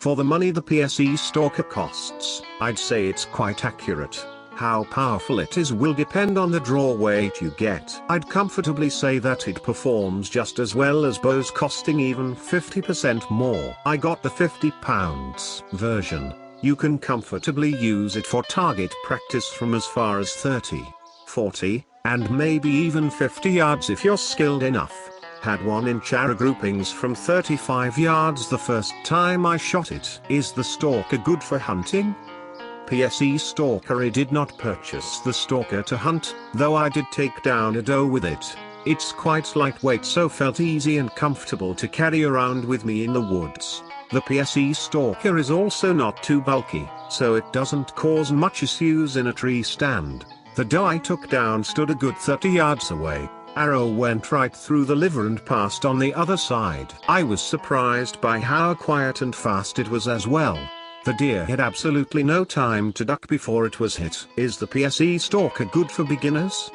For the money the PSE Stalker costs, I'd say it's quite accurate. How powerful it is will depend on the draw weight you get. I'd comfortably say that it performs just as well as bows costing even 50% more. I got the 50 pounds version. You can comfortably use it for target practice from as far as 30, 40, and maybe even 50 yards if you're skilled enough. Had 1-inch arrow groupings from 35 yards the first time I shot it. Is the Stalker good for hunting? PSE Stalker. I did not purchase the Stalker to hunt, though I did take down a doe with it. It's quite lightweight, so felt easy and comfortable to carry around with me in the woods. The PSE Stalker is also not too bulky, so it doesn't cause much issues in a tree stand. The doe I took down stood a good 30 yards away. Arrow went right through the liver and passed on the other side. I was surprised by how quiet and fast it was as well. The deer had absolutely no time to duck before it was hit. Is the PSE Stalker good for beginners?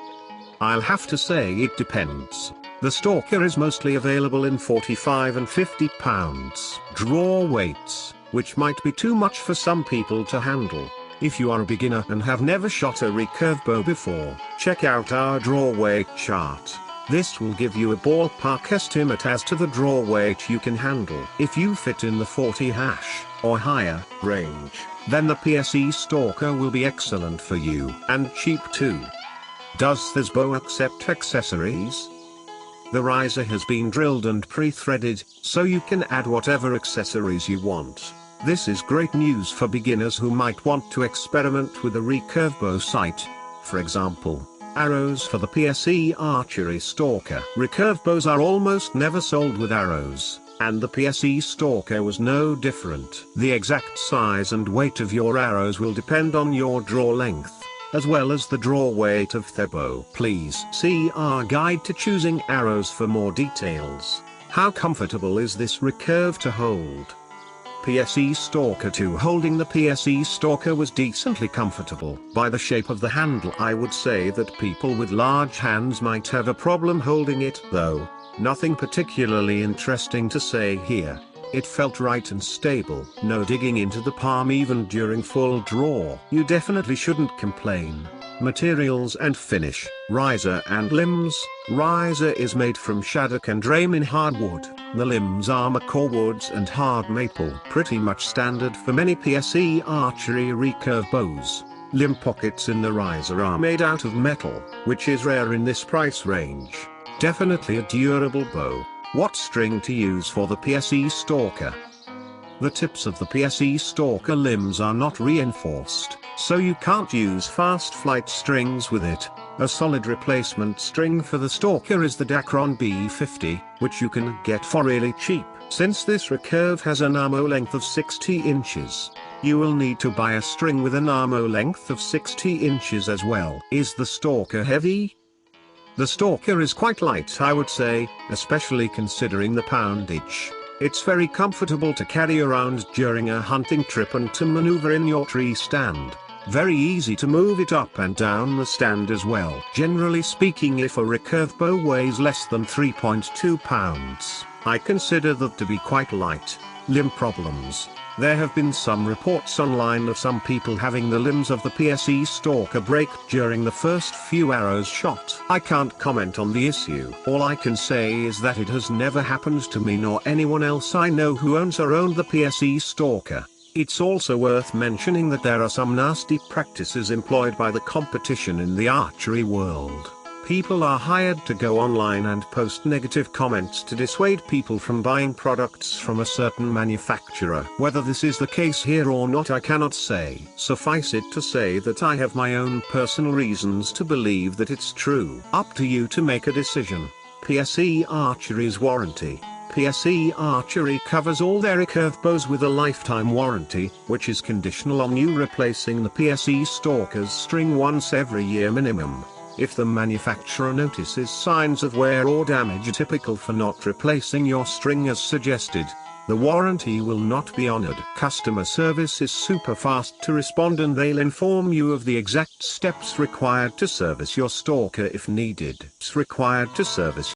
I'll have to say it depends. The Stalker is mostly available in 45 and 50 pounds draw weights, which might be too much for some people to handle. If you are a beginner and have never shot a recurve bow before, check out our draw weight chart. This will give you a ballpark estimate as to the draw weight you can handle. If you fit in the 40 hash or higher range, then the PSE Stalker will be excellent for you, and cheap too. Does this bow accept accessories? The riser has been drilled and pre-threaded, so you can add whatever accessories you want. This is great news for beginners who might want to experiment with a recurve bow sight. For example, arrows for the PSE Archery Stalker. Recurve bows are almost never sold with arrows, and the PSE Stalker was no different. The exact size and weight of your arrows will depend on your draw length, as well as the draw weight of the bow. Please see our guide to choosing arrows for more details. How comfortable is this recurve to hold? PSE Stalker 2. Holding the PSE Stalker was decently comfortable. By the shape of the handle, I would say that people with large hands might have a problem holding it, though. Nothing particularly interesting to say here. It felt right and stable. No digging into the palm even during full draw. You definitely shouldn't complain. Materials and finish. Riser and limbs. Riser is made from shaddock and Ramin hardwood. The limbs are macaw woods and hard maple. Pretty much standard for many PSE archery recurve bows. Limb pockets in the riser are made out of metal, which is rare in this price range. Definitely a durable bow. What string to use for the PSE Stalker? The tips of the PSE Stalker limbs are not reinforced, so you can't use fast flight strings with it. A solid replacement string for the Stalker is the Dacron B50, which you can get for really cheap. Since this recurve has an armow length of 60 inches, you will need to buy a string with an armow length of 60 inches as well. Is the Stalker heavy? The Stalker is quite light, I would say, especially considering the poundage. It's very comfortable to carry around during a hunting trip and to maneuver in your tree stand. Very easy to move it up and down the stand as well. Generally speaking, if a recurve bow weighs less than 3.2 pounds, I consider that to be quite light. Limb problems. There have been some reports online of some people having the limbs of the PSE Stalker break during the first few arrows shot. I can't comment on the issue. All I can say is that it has never happened to me nor anyone else I know who owns or owned the PSE Stalker. It's also worth mentioning that there are some nasty practices employed by the competition in the archery world. People are hired to go online and post negative comments to dissuade people from buying products from a certain manufacturer. Whether this is the case here or not, I cannot say. Suffice it to say that I have my own personal reasons to believe that it's true. Up to you to make a decision. PSE Archery's warranty. PSE Archery covers all their recurve bows with a lifetime warranty, which is conditional on you replacing the PSE Stalker's string once every year minimum. If the manufacturer notices signs of wear or damage typical for not replacing your string as suggested, the warranty will not be honored. Customer service is super fast to respond and they'll inform you of the exact steps required to service your Stalker if needed. It's required to service